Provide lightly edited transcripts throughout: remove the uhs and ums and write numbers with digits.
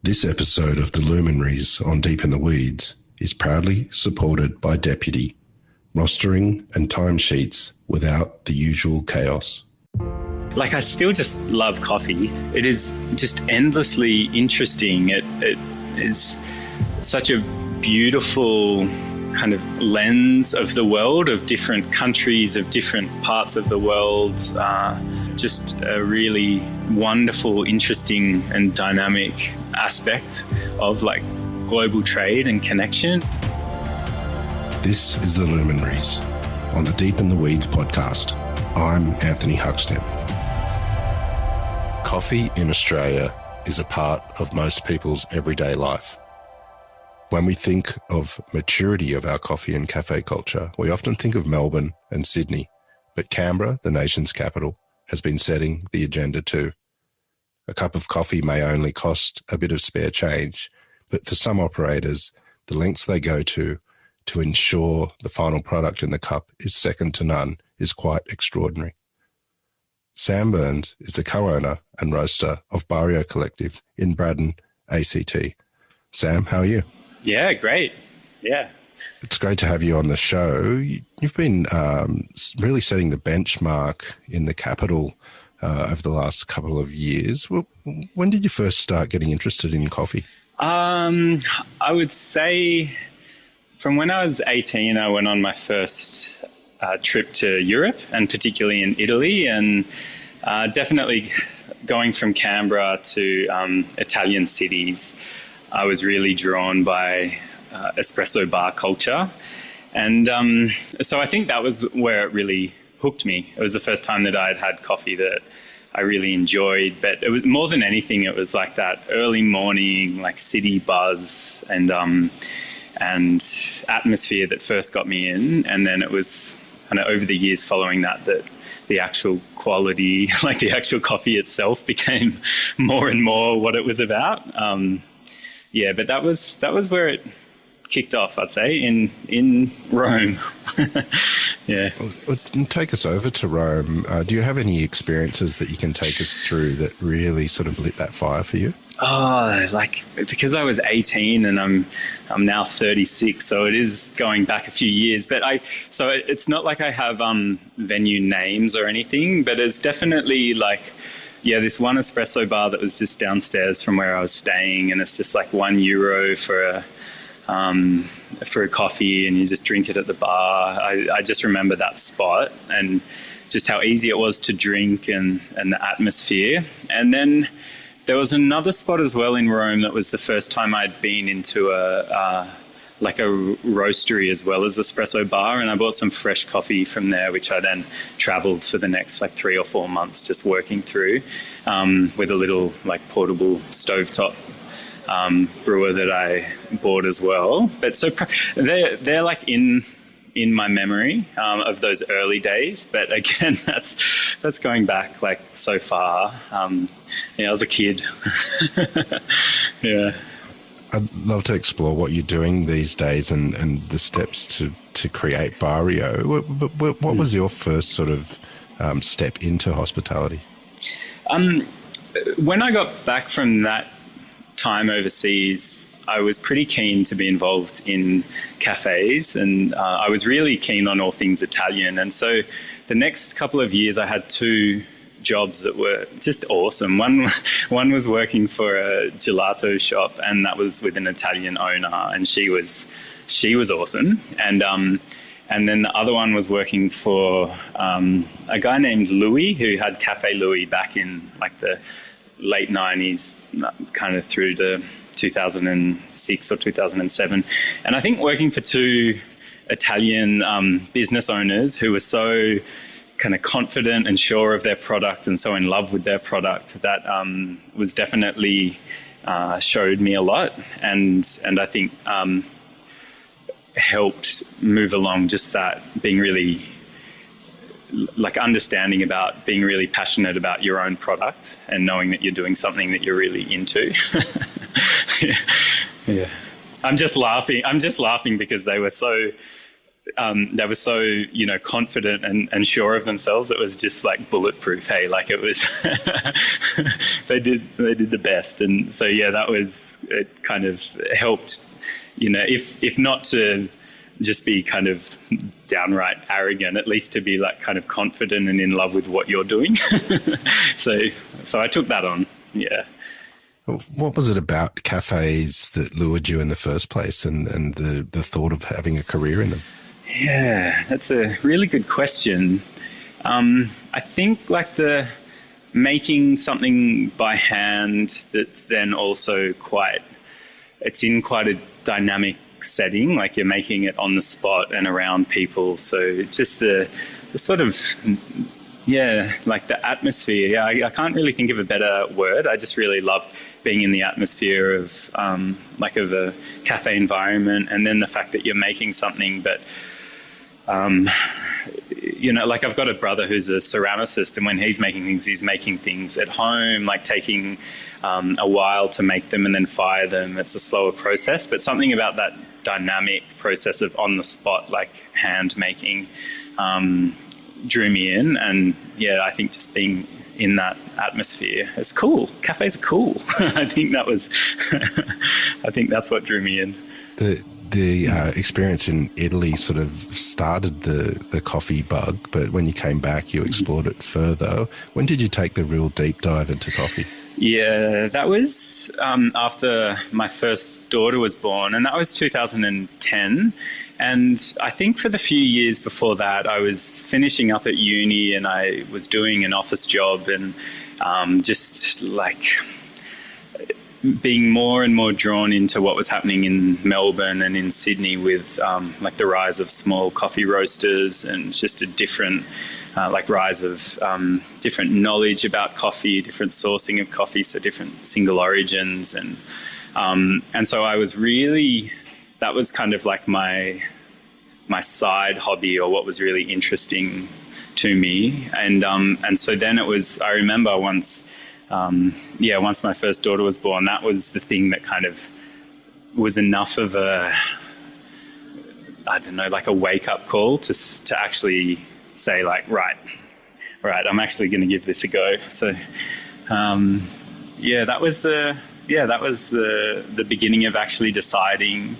This episode of the Luminaries on Deep in the Weeds is proudly supported by Deputy, rostering and timesheets without the usual chaos. I still just love coffee. It is just endlessly interesting. It is such a beautiful kind of lens of the world, of different countries, of different parts of the world. Just a really wonderful, interesting and dynamic aspect of global trade and connection. This is the Luminaries on the Deep in the Weeds podcast. I'm Anthony Huckstep. Coffee in Australia is a part of most people's everyday life. When we think of maturity of our coffee and cafe culture, we often think of Melbourne and Sydney, but Canberra, the nation's capital, has been setting the agenda too. A cup of coffee may only cost a bit of spare change, but for some operators, the lengths they go to ensure the final product in the cup is second to none is quite extraordinary. Sam Burns is the co-owner and roaster of Barrio Collective in Braddon, ACT. Sam, how are you? Yeah, great. Yeah. It's great to have you on the show. You've been really setting the benchmark in the capital over the last couple of years. Well, when did you first start getting interested in coffee? I would say from when I was 18, I went on my first trip to Europe, and particularly in Italy, and definitely going from Canberra to Italian cities, I was really drawn by espresso bar culture. And so I think that was where it really hooked me. It was the first time that I'd had coffee that I really enjoyed, but it was more than anything, it was like that early morning, city buzz and atmosphere that first got me in. And then it was kind of over the years following that the actual quality, the actual coffee itself became more and more what it was about. But that was where it kicked off, I'd say, in Rome. Yeah. Well, take us over to Rome. Do you have any experiences that you can take us through that really sort of lit that fire for you? Because I was 18 and I'm now 36, so it is going back a few years. But it's not like I have venue names or anything, but it's definitely this one espresso bar that was just downstairs from where I was staying, and it's just €1 for a coffee, and you just drink it at the bar. I just remember that spot and just how easy it was to drink and the atmosphere. And then there was another spot as well in Rome that was the first time I'd been into a roastery as well as espresso bar, and I bought some fresh coffee from there, which I then traveled for the next 3 or 4 months just working through with a little portable stovetop brewer that I bought as well. But so they're in my memory of those early days. But again, that's going back so far. I was a kid. Yeah. I'd love to explore what you're doing these days and the steps to create Barrio. What was your first sort of step into hospitality? When I got back from that time overseas, I was pretty keen to be involved in cafes, and I was really keen on all things Italian. And so the next couple of years I had 2 jobs that were just awesome. One was working for a gelato shop, and that was with an Italian owner, and she was awesome. And then the other one was working for a guy named Louis, who had Cafe Louis back in the late 90s, kind of through to 2006 or 2007. And I think working for 2 Italian business owners who were so kind of confident and sure of their product and so in love with their product, that was definitely showed me a lot, and I think helped move along just that being really understanding about being really passionate about your own product and knowing that you're doing something that you're really into. Yeah. I'm just laughing because they were so they were so, you know, confident and sure of themselves. It was just like bulletproof. Hey, like it was, they did the best. And so, yeah, it kind of helped, you know, if not to just be kind of downright arrogant, at least to be like kind of confident and in love with what you're doing. So I took that on. Yeah. What was it about cafes that lured you in the first place, and the thought of having a career in them? Yeah, that's a really good question. I think like the making something by hand that's then also it's in quite a dynamic setting, like you're making it on the spot and around people. So just the sort of, yeah, like the atmosphere. Yeah, I can't really think of a better word. I just really loved being in the atmosphere of of a cafe environment, and then the fact that you're making something, but you know, like I've got a brother who's a ceramicist, and when he's making things at home, like taking a while to make them and then fire them. It's a slower process, but something about that dynamic process of on the spot, like hand making, drew me in. And yeah, I think just being in that atmosphere, it's cool. Cafes are cool. I think that's what drew me in. The experience in Italy sort of started the coffee bug, but when you came back, you explored it further. When did you take the real deep dive into coffee? Yeah, that was after my first daughter was born, and that was 2010. And I think for the few years before that, I was finishing up at uni and I was doing an office job, and just like being more and more drawn into what was happening in Melbourne and in Sydney with like the rise of small coffee roasters, and just a different rise of different knowledge about coffee, different sourcing of coffee, so different single origins. And so I was really, that was kind of like my side hobby, or what was really interesting to me. And so then it was, I remember once my first daughter was born, that was the thing that kind of was enough of a, I don't know, like a wake up call to actually say like, right, I'm actually going to give this a go. So, that was the beginning of actually deciding.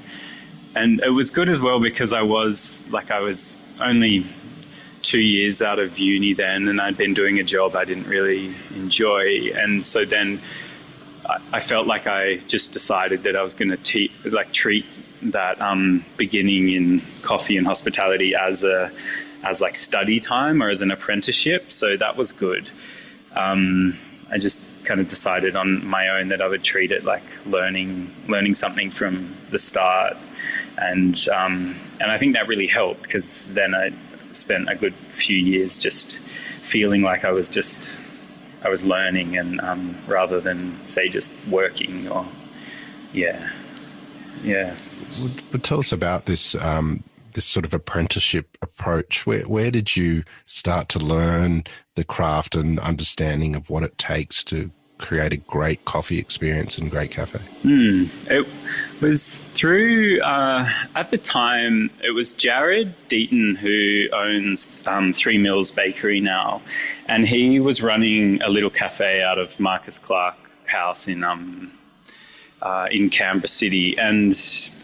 And it was good as well because I was only 2 years out of uni then, and I'd been doing a job I didn't really enjoy. And so then I felt like I just decided that I was going to treat that beginning in coffee and hospitality as like study time or as an apprenticeship. So that was good. I just kind of decided on my own that I would treat it like learning something from the start. And I think that really helped, because then I spent a good few years just feeling like I was learning, and rather than say just working. Or But tell us about this this sort of apprenticeship approach. Where did you start to learn the craft and understanding of what it takes to create a great coffee experience and great cafe? It was through, at the time, it was Jared Deaton, who owns 3 Mills Bakery now, and he was running a little cafe out of Marcus Clark House in Canberra City, and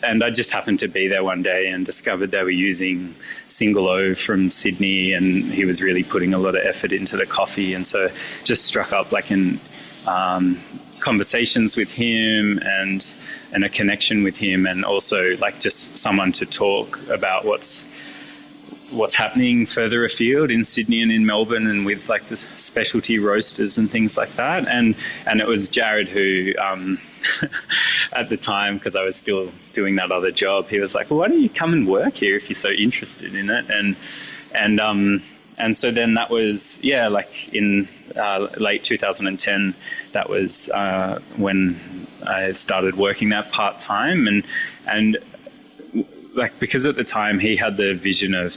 I just happened to be there one day and discovered they were using single O from Sydney, and he was really putting a lot of effort into the coffee, and so just struck up like in conversations with him and a connection with him, and also like just someone to talk about what's happening further afield in Sydney and in Melbourne, and with like the specialty roasters and things like that. And it was Jared who, at the time, because I was still doing that other job, he was like, well, why don't you come and work here if you're so interested in it? And so then that was, like in late 2010, that was when I started working that part-time. And like, because at the time he had the vision of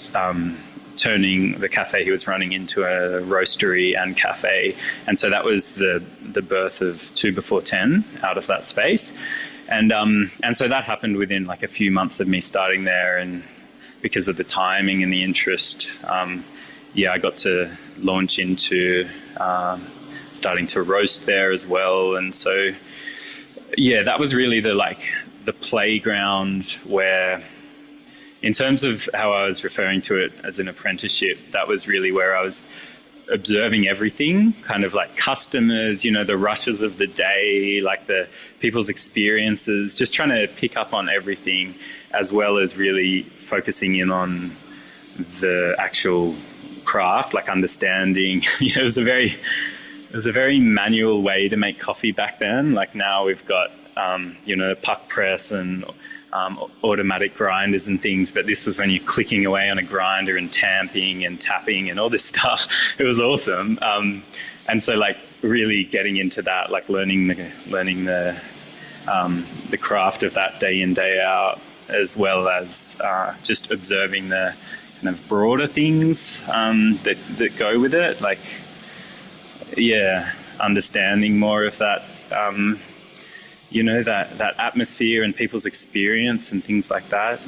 turning the cafe he was running into a roastery and cafe. And so that was the birth of 2 Before 10 out of that space. And so that happened within like a few months of me starting there. And because of the timing and the interest, I got to launch into starting to roast there as well. And so, that was really the playground where, in terms of how I was referring to it as an apprenticeship, that was really where I was observing everything, kind of like customers, the rushes of the day, like the people's experiences, just trying to pick up on everything, as well as really focusing in on the actual craft, like understanding. It was a very manual way to make coffee back then. Like now we've got puck press and automatic grinders and things, but this was when you're clicking away on a grinder and tamping and tapping and all this stuff. It was awesome. And so like really getting into that, like learning the craft of that day in, day out, as well as just observing the kind of broader things that go with it. Like, understanding more of that, that atmosphere and people's experience and things like that.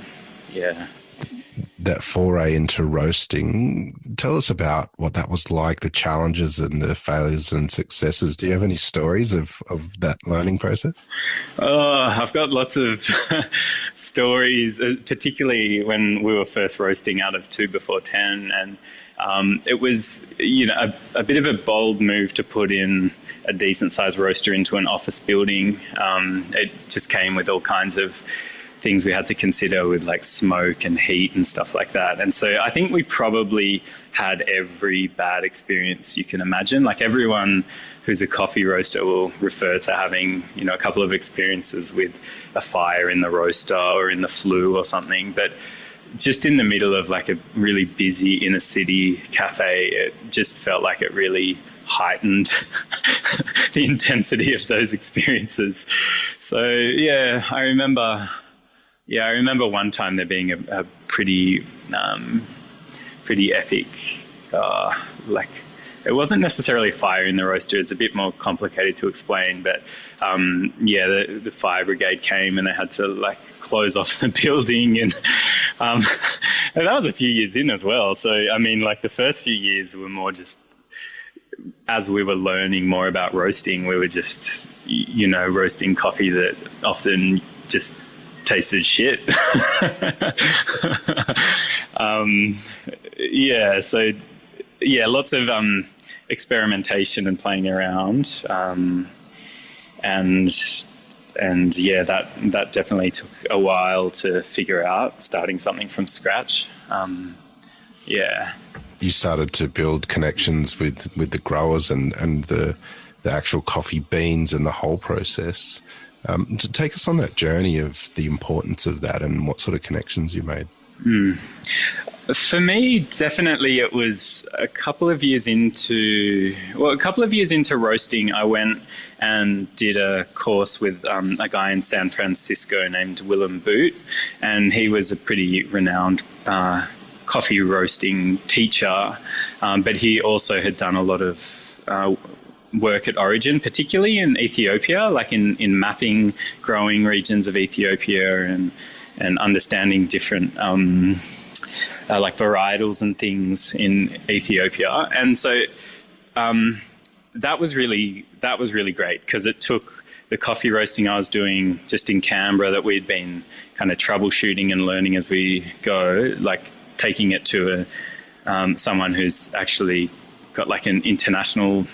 Yeah. That foray into roasting, tell us about what that was like, the challenges and the failures and successes. Do you have any stories of that learning process? Oh, I've got lots of stories, particularly when we were first roasting out of 2 before 10. And it was, a bit of a bold move to put in a decent sized roaster into an office building. It just came with all kinds of things we had to consider with like smoke and heat and stuff like that. And so I think we probably had every bad experience you can imagine. Like everyone who's a coffee roaster will refer to having, a couple of experiences with a fire in the roaster or in the flue or something. But just in the middle of like a really busy inner city cafe, it just felt like it really heightened the intensity of those experiences. So I remember one time there being a pretty epic, it wasn't necessarily fire in the roaster. It's a bit more complicated to explain, but the fire brigade came and they had to like close off the building, and that was a few years in as well. So I mean, like the first few years were more just, as we were learning more about roasting, we were just, roasting coffee that often just tasted shit. Lots of experimentation and playing around, that definitely took a while to figure out, starting something from scratch. You started to build connections with the growers and the actual coffee beans and the whole process. To take us on that journey of the importance of that and what sort of connections you made. For me, definitely it was a couple of years into roasting, I went and did a course with a guy in San Francisco named Willem Boot, and he was a pretty renowned coffee roasting teacher, but he also had done a lot of work at origin, particularly in Ethiopia, like in mapping growing regions of Ethiopia and understanding different like varietals and things in Ethiopia. And so that was really great, because it took the coffee roasting I was doing just in Canberra that we'd been kind of troubleshooting and learning as we go, like taking it to someone who's actually got like an international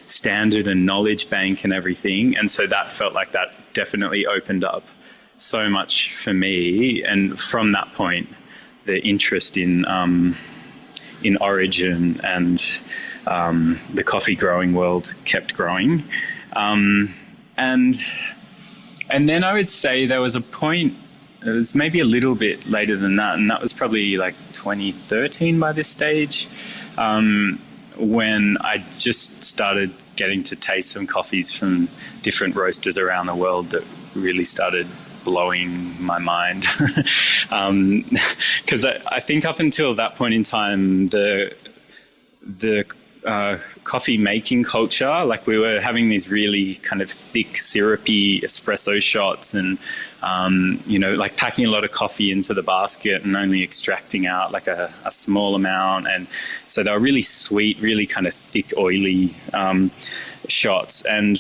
standard and knowledge bank and everything. And so that felt like that definitely opened up so much for me. And from that point, the interest in origin and the coffee growing world kept growing. And then I would say there was a point, it was maybe a little bit later than that, and that was probably like 2013 by this stage, when I just started getting to taste some coffees from different roasters around the world that really started blowing my mind. Because I think up until that point in time, the coffee making culture. Like we were having these really kind of thick, syrupy espresso shots and, like packing a lot of coffee into the basket and only extracting out like a small amount. And so they were really sweet, really kind of thick, oily shots. And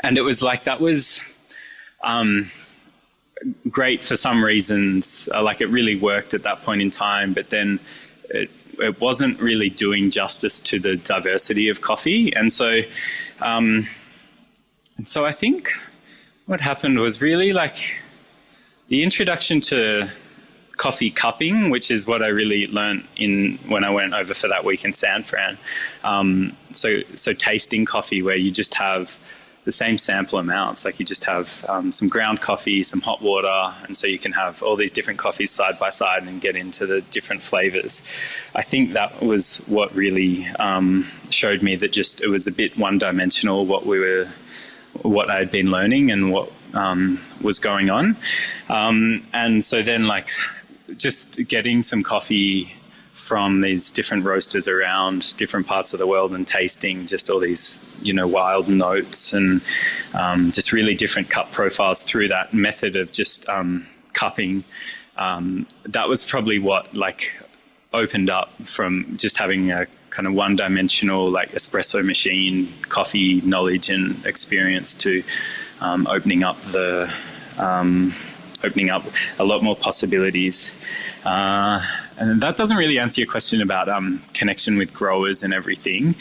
it was like, that was great for some reasons. Like it really worked at that point in time, but then it wasn't really doing justice to the diversity of coffee. And so I think what happened was really like the introduction to coffee cupping, which is what I really learned when I went over for that week in San Fran. So tasting coffee where you just have the same sample amounts, like you just have some ground coffee, some hot water, and so you can have all these different coffees side by side and get into the different flavors. I think that was what really showed me that just it was a bit one-dimensional what I had been learning and what was going on. And so then like just getting some coffee from these different roasters around different parts of the world and tasting just all these, wild notes and just really different cup profiles through that method of just cupping. That was probably what like opened up from just having a kind of one-dimensional like espresso machine coffee knowledge and experience to opening up a lot more possibilities. And that doesn't really answer your question about connection with growers and everything.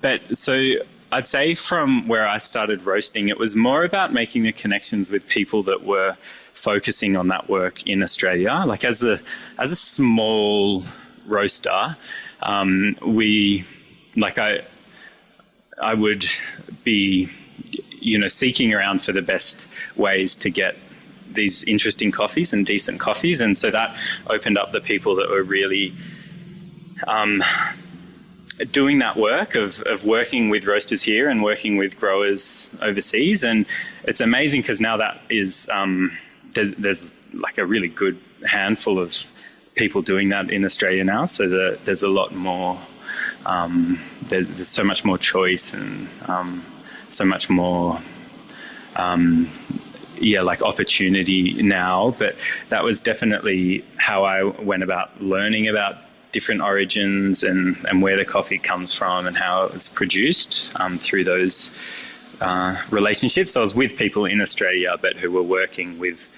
But so I'd say from where I started roasting, it was more about making the connections with people that were focusing on that work in Australia. Like as a small roaster, I would be, seeking around for the best ways to get these interesting coffees and decent coffees. And so that opened up the people that were really doing that work of working with roasters here and working with growers overseas. And it's amazing because now that is, there's like a really good handful of people doing that in Australia now. So there's a lot more, there's so much more choice and so much more like opportunity now. But that was definitely how I went about learning about different origins and where the coffee comes from and how it was produced through those relationships. I was with people in Australia, but who were working with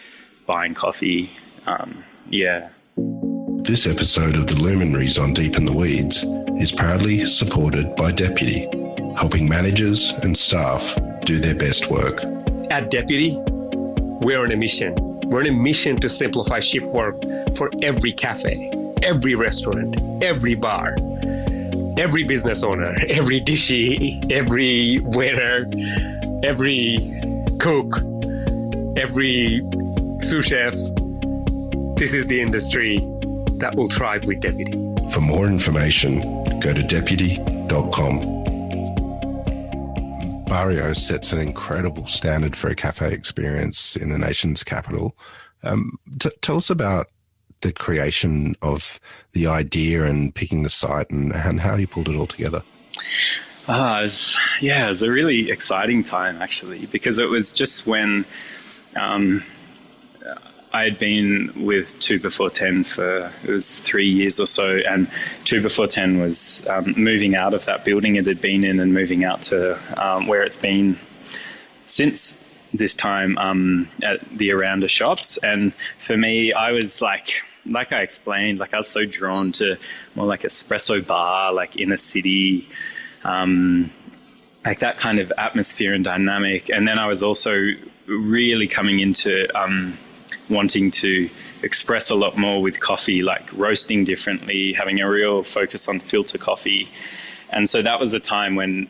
buying coffee. This episode of the Luminaries on Deep in the Weeds is proudly supported by Deputy, helping managers and staff do their best work. At Deputy, we're on a mission. We're on a mission to simplify shift work for every cafe, every restaurant, every bar, every business owner, every dishie, every waiter, every cook, every sous chef. This is the industry that will thrive with Deputy. For more information, go to deputy.com. Barrio sets an incredible standard for a cafe experience in the nation's capital. Tell us about the creation of the idea and picking the site and how you pulled it all together. It was a really exciting time actually, because it was just when I had been with 2 Before 10 for, it was 3 years or so, and 2 Before 10 was moving out of that building it had been in and moving out to where it's been since this time at the Aranda shops. And for me, I was like I explained, like I was so drawn to more like espresso bar, like in a city, like that kind of atmosphere and dynamic. And then I was also really coming into wanting to express a lot more with coffee, like roasting differently, having a real focus on filter coffee. And so that was the time when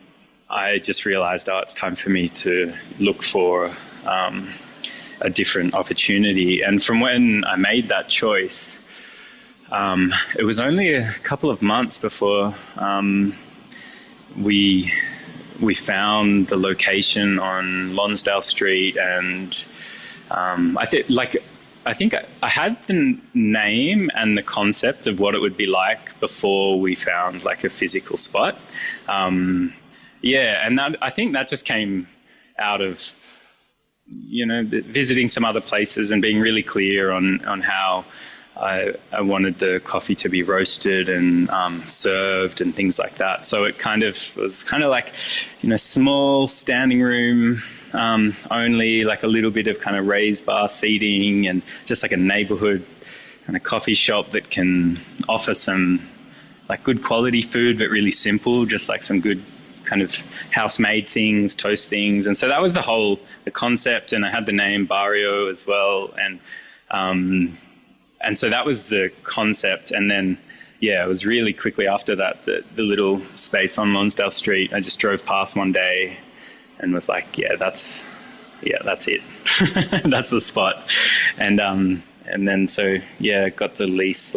I just realized, it's time for me to look for a different opportunity. And from when I made that choice, it was only a couple of months before we found the location on Lonsdale Street. And I think, like, I think I had the name and the concept of what it would be like before we found like a physical spot. And I think that just came out of, visiting some other places and being really clear on how I wanted the coffee to be roasted and served and things like that. So it was like, small standing room, only like a little bit of kind of raised bar seating and just like a neighborhood kind of coffee shop that can offer some like good quality food, but really simple, just like some good kind of house-made things, toast things. And so that was the concept. And I had the name Barrio as well. And so that was the concept. And then, it was really quickly after that, the little space on Lonsdale Street, I just drove past one day and was like, that's it. That's the spot. And then, got the lease,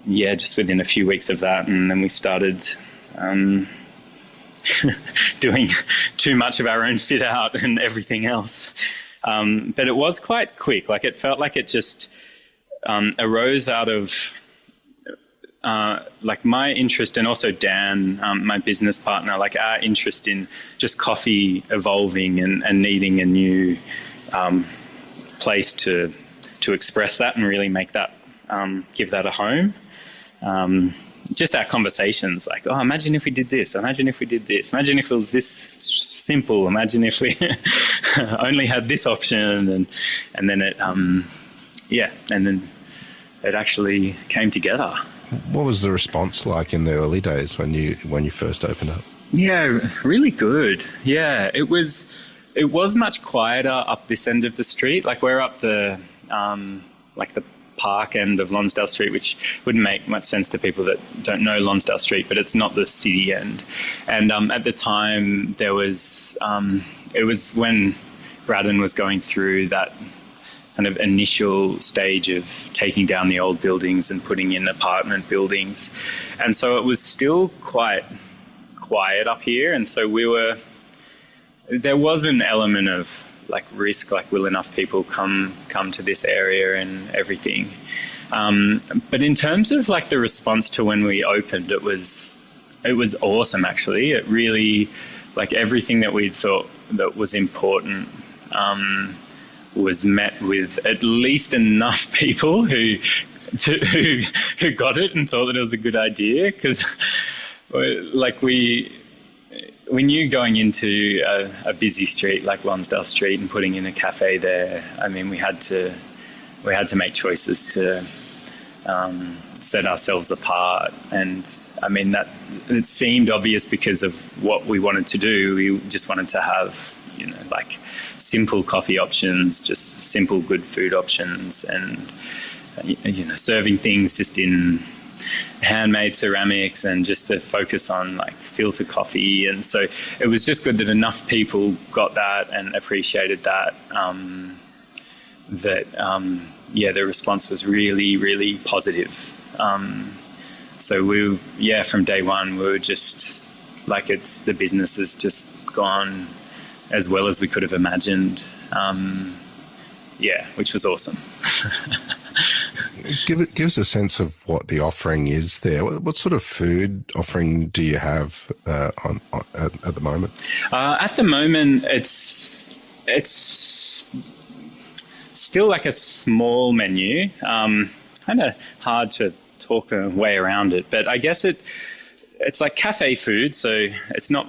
just within a few weeks of that. And then we started, doing too much of our own fit out and everything else. But it was quite quick. Like it felt like it just arose out of like my interest, and also Dan, my business partner, like our interest in just coffee evolving and needing a new place to express that and really make that, give that a home. Just our conversations, like, oh, imagine if we did this. Imagine if we did this. Imagine if it was this simple. Imagine if we only had this option. And then it, and then it actually came together. What was the response like in the early days when you first opened up? Yeah, really good. Yeah, it was much quieter up this end of the street. Like we're up the the park end of Lonsdale Street, which wouldn't make much sense to people that don't know Lonsdale Street, but it's not the city end. And at the time there was, it was when Braddon was going through that kind of initial stage of taking down the old buildings and putting in apartment buildings. And so it was still quite quiet up here. And so there was an element of like risk, like will enough people come to this area and everything. But in terms of like the response to when we opened, it was awesome actually. It really, like everything that we thought that was important was met with at least enough people who got it and thought that it was a good idea. Because like we knew going into a busy street like Lonsdale Street and putting in a cafe there, I mean, we had to make choices to set ourselves apart. And I mean, that it seemed obvious because of what we wanted to do. We just wanted to have, like simple coffee options, just simple good food options, and, serving things just in handmade ceramics and just to focus on like filter coffee. And so it was just good that enough people got that and appreciated that, the response was really, really positive. So from day one, we were just like, the business has just gone as well as we could have imagined. Which was awesome. Give us a sense of what the offering is there. What sort of food offering do you have at the moment? At the moment, it's still like a small menu. Kind of hard to talk a way around it, but I guess it's like cafe food. So it's not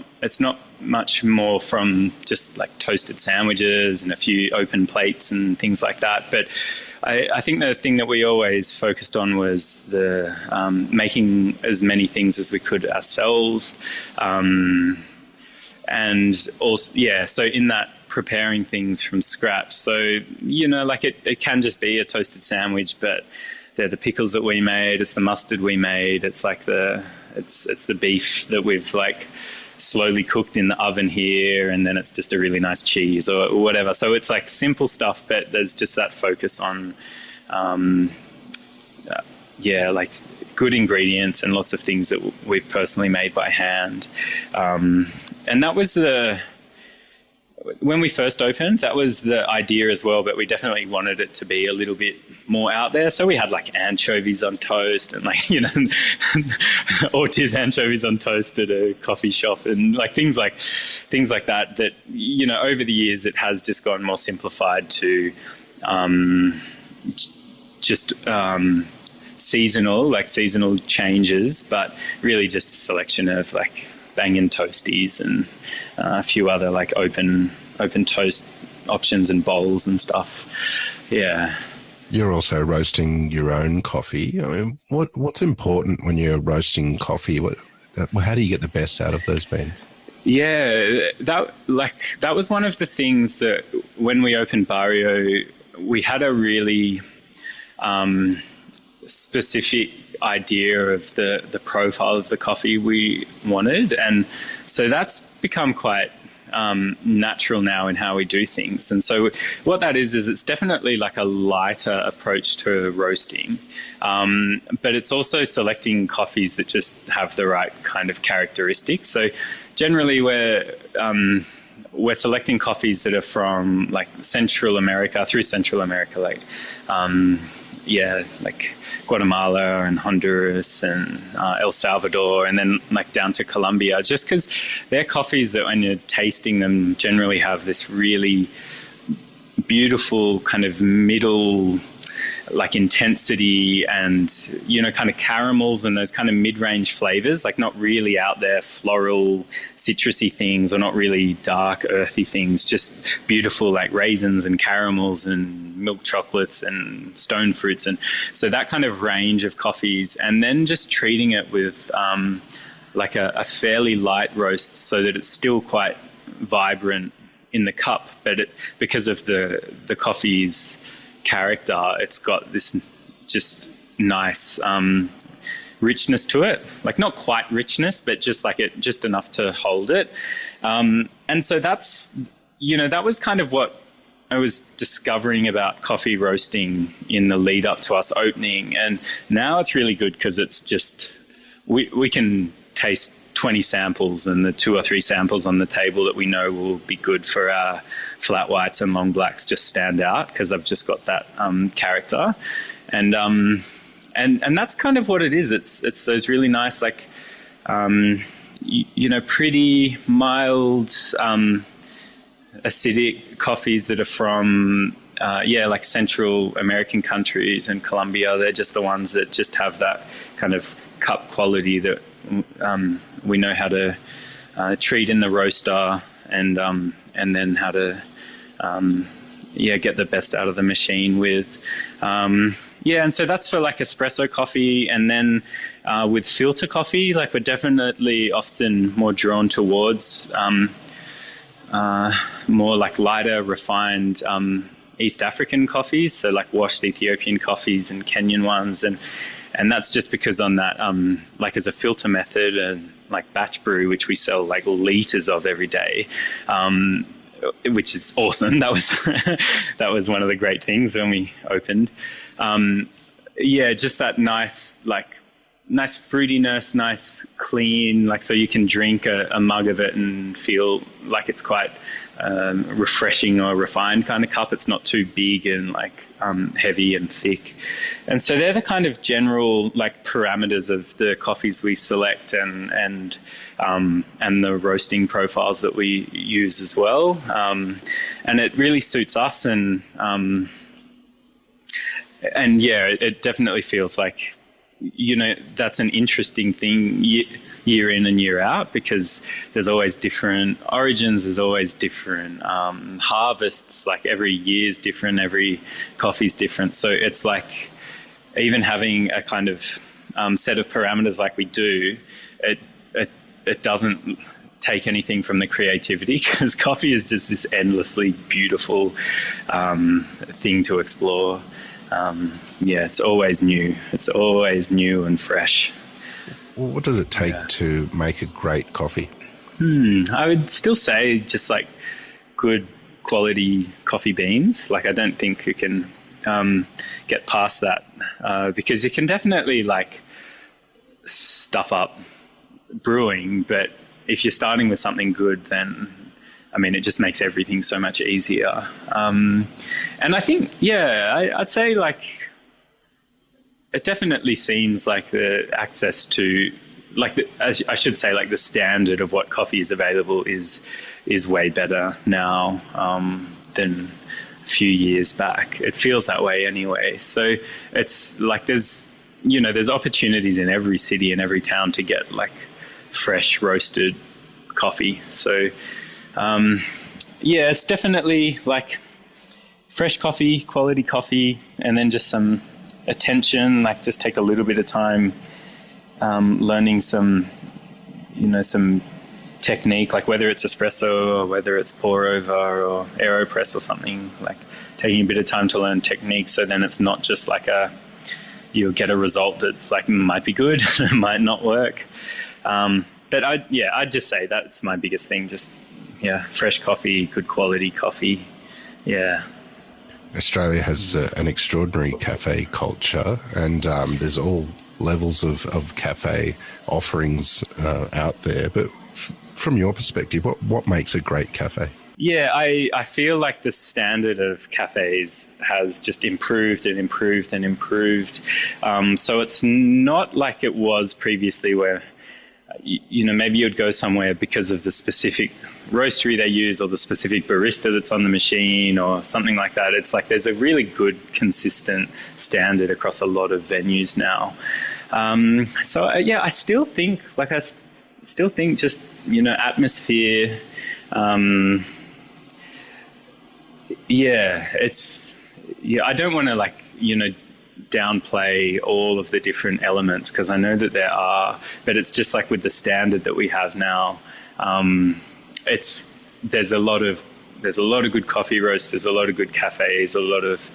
much more from just like toasted sandwiches and a few open plates and things like that. But I think the thing that we always focused on was the making as many things as we could ourselves. And also, so in that, preparing things from scratch. So, like it can just be a toasted sandwich, but they're the pickles that we made, it's the mustard we made, it's like it's the beef that we've like slowly cooked in the oven here, and then it's just a really nice cheese or whatever. So it's like simple stuff, but there's just that focus on, like good ingredients and lots of things that we've personally made by hand. And that was when we first opened, that was the idea as well, but we definitely wanted it to be a little bit more out there. So we had like anchovies on toast and like, you know, Ortiz anchovies on toast at a coffee shop and like things like that, you know, over the years it has just gone more simplified to just seasonal changes, but really just a selection of like banging toasties and a few other like open toast options and bowls and stuff. Yeah. You're also roasting your own coffee. I mean, what's important when you're roasting coffee? How do you get the best out of those beans? Yeah, that was one of the things that when we opened Barrio, we had a really specific idea of the profile of the coffee we wanted, and so that's become quite natural now in how we do things. And so what that is it's definitely like a lighter approach to roasting, but it's also selecting coffees that just have the right kind of characteristics. So generally we're selecting coffees that are from like Central America, like like Guatemala and Honduras and El Salvador, and then like down to Colombia, just because they're coffees that when you're tasting them generally have this really beautiful kind of middle like intensity and, you know, kind of caramels and those kind of mid-range flavors, like not really out there floral citrusy things or not really dark earthy things, just beautiful like raisins and caramels and milk chocolates and stone fruits. And so that kind of range of coffees, and then just treating it with like a fairly light roast so that it's still quite vibrant in the cup, but because of the coffee's character, it's got this just nice richness to it, like not quite richness, but just like just enough to hold it. And so that's, you know, that was kind of what I was discovering about coffee roasting in the lead up to us opening. And now it's really good because it's just, we can taste 20 samples, and the 2 or 3 samples on the table that we know will be good for our flat whites and long blacks just stand out because they've just got that character. And that's kind of what it is. It's those really nice, like, you know, pretty mild, acidic coffees that are from, like Central American countries and Colombia. They're just the ones that just have that kind of cup quality that we know how to treat in the roaster, and then how to get the best out of the machine with. And so that's for like espresso coffee. And then with filter coffee, like we're definitely often more drawn towards more like lighter, refined East African coffees, so like washed Ethiopian coffees and Kenyan ones, and that's just because on that like as a filter method and like batch brew, which we sell like liters of every day, which is awesome. That was one of the great things when we opened. Just that nice fruitiness, nice clean, like so you can drink a mug of it and feel like it's quite refreshing or refined kind of cup. It's not too big and like heavy and thick. And so they're the kind of general like parameters of the coffees we select and the roasting profiles that we use as well. And it really suits us, and it definitely feels like, you know, that's an interesting thing year in and year out, because there's always different origins, there's always different harvests, like every year's different, every coffee's different. So it's like even having a kind of set of parameters like we do, it doesn't take anything from the creativity, because coffee is just this endlessly beautiful thing to explore. It's always new. It's always new and fresh. Well, what does it take to make a great coffee? I would still say just like good quality coffee beans. Like I don't think you can get past that because you can definitely like stuff up brewing, but if you're starting with something good, then I mean, it just makes everything so much easier. And I think, I'd say like, it definitely seems like the access to, like, I should say, like the standard of what coffee is available is way better now than a few years back. It feels that way anyway. So it's like there's opportunities in every city and every town to get like fresh roasted coffee. So it's definitely like fresh coffee, quality coffee, and then just some attention, like just take a little bit of time learning some technique, like whether it's espresso or whether it's pour over or AeroPress or something, like taking a bit of time to learn technique. So then it's not just like you'll get a result that's like might be good, might not work. But I'd just say that's my biggest thing. Just, fresh coffee, good quality coffee. Yeah. Australia has an extraordinary cafe culture, and there's all levels of cafe offerings out there. But from your perspective, what makes a great cafe? Yeah, I feel like the standard of cafes has just improved and improved and improved. So it's not like it was previously where, maybe you'd go somewhere because of the specific roastery they use or the specific barista that's on the machine or something like that. It's like there's a really good, consistent standard across a lot of venues now. I still think just, atmosphere. I don't want to downplay all of the different elements, because I know that there are, but it's just like with the standard that we have now, there's a lot of good coffee roasters, a lot of good cafes, a lot of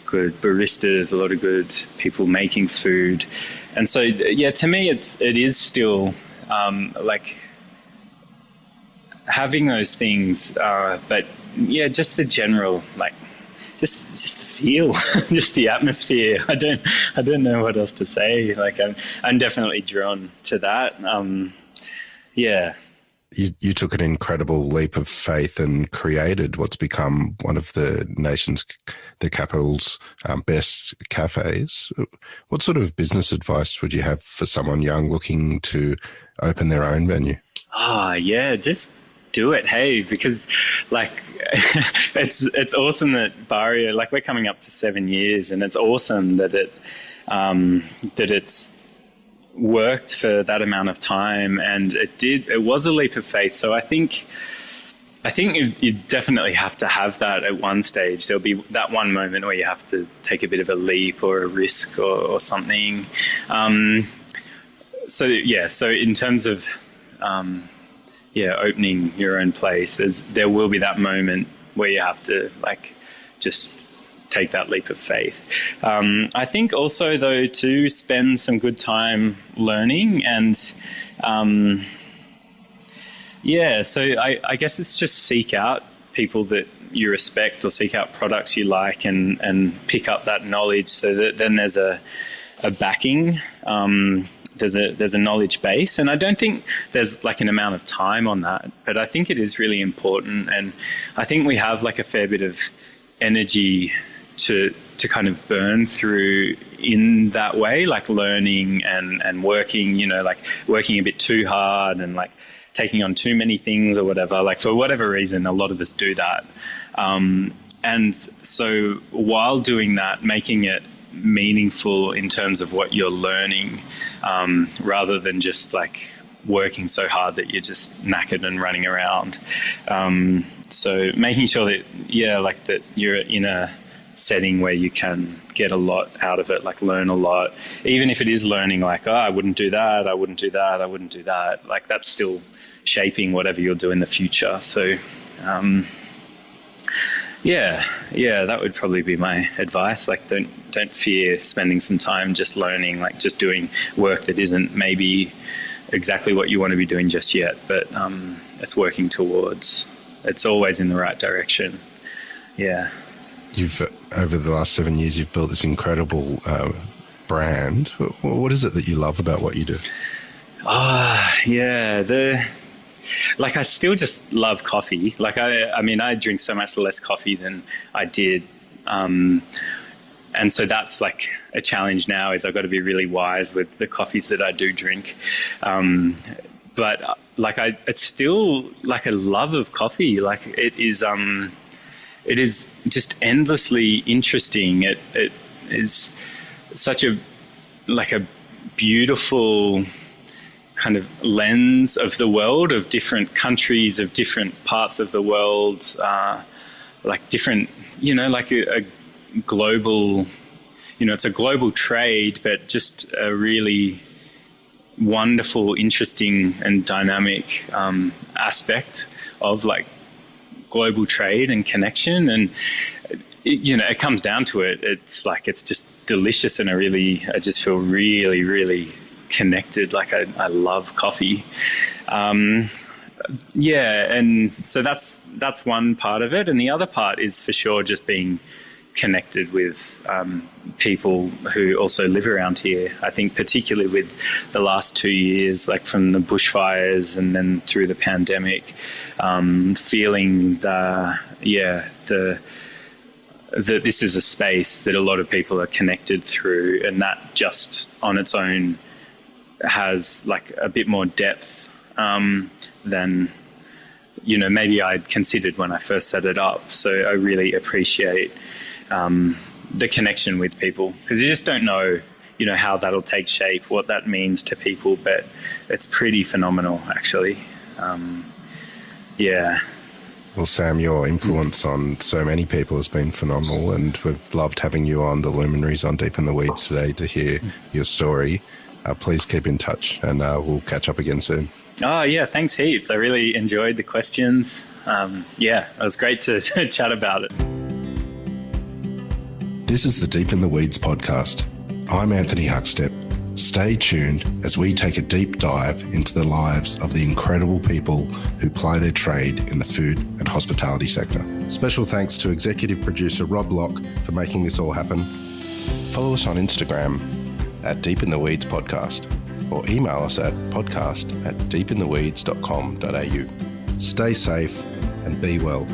good baristas, a lot of good people making food. And so, to me, it is still like having those things, but just the general, like, just the feel, just the atmosphere. I don't know what else to say. Like, I'm definitely drawn to that. You took an incredible leap of faith and created what's become one of the capital's best cafes. What sort of business advice would you have for someone young looking to open their own venue? Just do it. Hey, because like it's awesome that Barrio, like, we're coming up to 7 years, and it's awesome that it's worked for that amount of time, and it was a leap of faith. So I think you definitely have to have that at one stage. There'll be that one moment where you have to take a bit of a leap or a risk or something. So in terms of opening your own place, there will be that moment where you have to just take that leap of faith. I think also, though, to spend some good time learning, and so I guess it's just seek out people that you respect or seek out products you like and pick up that knowledge, so that then there's a backing. There's a knowledge base, and I don't think there's like an amount of time on that, but I think it is really important. And I think we have like a fair bit of energy to kind of burn through in that way, like learning and working, like working a bit too hard and like taking on too many things or whatever. Like, for whatever reason, a lot of us do that. And so while doing that, making it meaningful in terms of what you're learning, rather than just like working so hard that you're just knackered and running around. So making sure that that you're in a setting where you can get a lot out of it, like learn a lot, even if it is learning like, I wouldn't do that, I wouldn't do that, I wouldn't do that. Like, that's still shaping whatever you'll do in the future. So that would probably be my advice. Like, don't fear spending some time just learning, like just doing work that isn't maybe exactly what you want to be doing just yet, but it's working towards. It's always in the right direction. Yeah. You've, over the last 7 years, you've built this incredible brand. What is it that you love about what you do? The like I still just love coffee. Like I mean, I drink so much less coffee than I did. And so that's like a challenge now, is I've got to be really wise with the coffees that I do drink. But like it's still like a love of coffee. Like it is just endlessly interesting. It is such a beautiful kind of lens of the world, of different countries, of different parts of the world, like different, like a global, it's a global trade, but just a really wonderful, interesting and dynamic aspect of like global trade and connection. And it comes down to it. It's like, it's just delicious, and I just feel really, really connected. Like I love coffee. And so that's one part of it. And the other part is for sure just being connected with people who also live around here. I think particularly with the last 2 years, like from the bushfires and then through the pandemic, feeling that this is a space that a lot of people are connected through, and that just on its own has like a bit more depth than maybe I'd considered when I first set it up. So I really appreciate the connection with people, because you just don't know, how that'll take shape, what that means to people, but it's pretty phenomenal, actually. Well, Sam, your influence on so many people has been phenomenal, and we've loved having you on the Luminaries on Deep in the Weeds today to hear your story. Please keep in touch, and we'll catch up again soon. Oh, yeah, thanks heaps. I really enjoyed the questions. It was great to chat about it. This is the Deep in the Weeds podcast. I'm Anthony Huckstep. Stay tuned as we take a deep dive into the lives of the incredible people who ply their trade in the food and hospitality sector. Special thanks to executive producer Rob Locke for making this all happen. Follow us on Instagram at Deep in the Weeds Podcast, or email us at podcast@deepintheweeds.com.au. Stay safe and be well.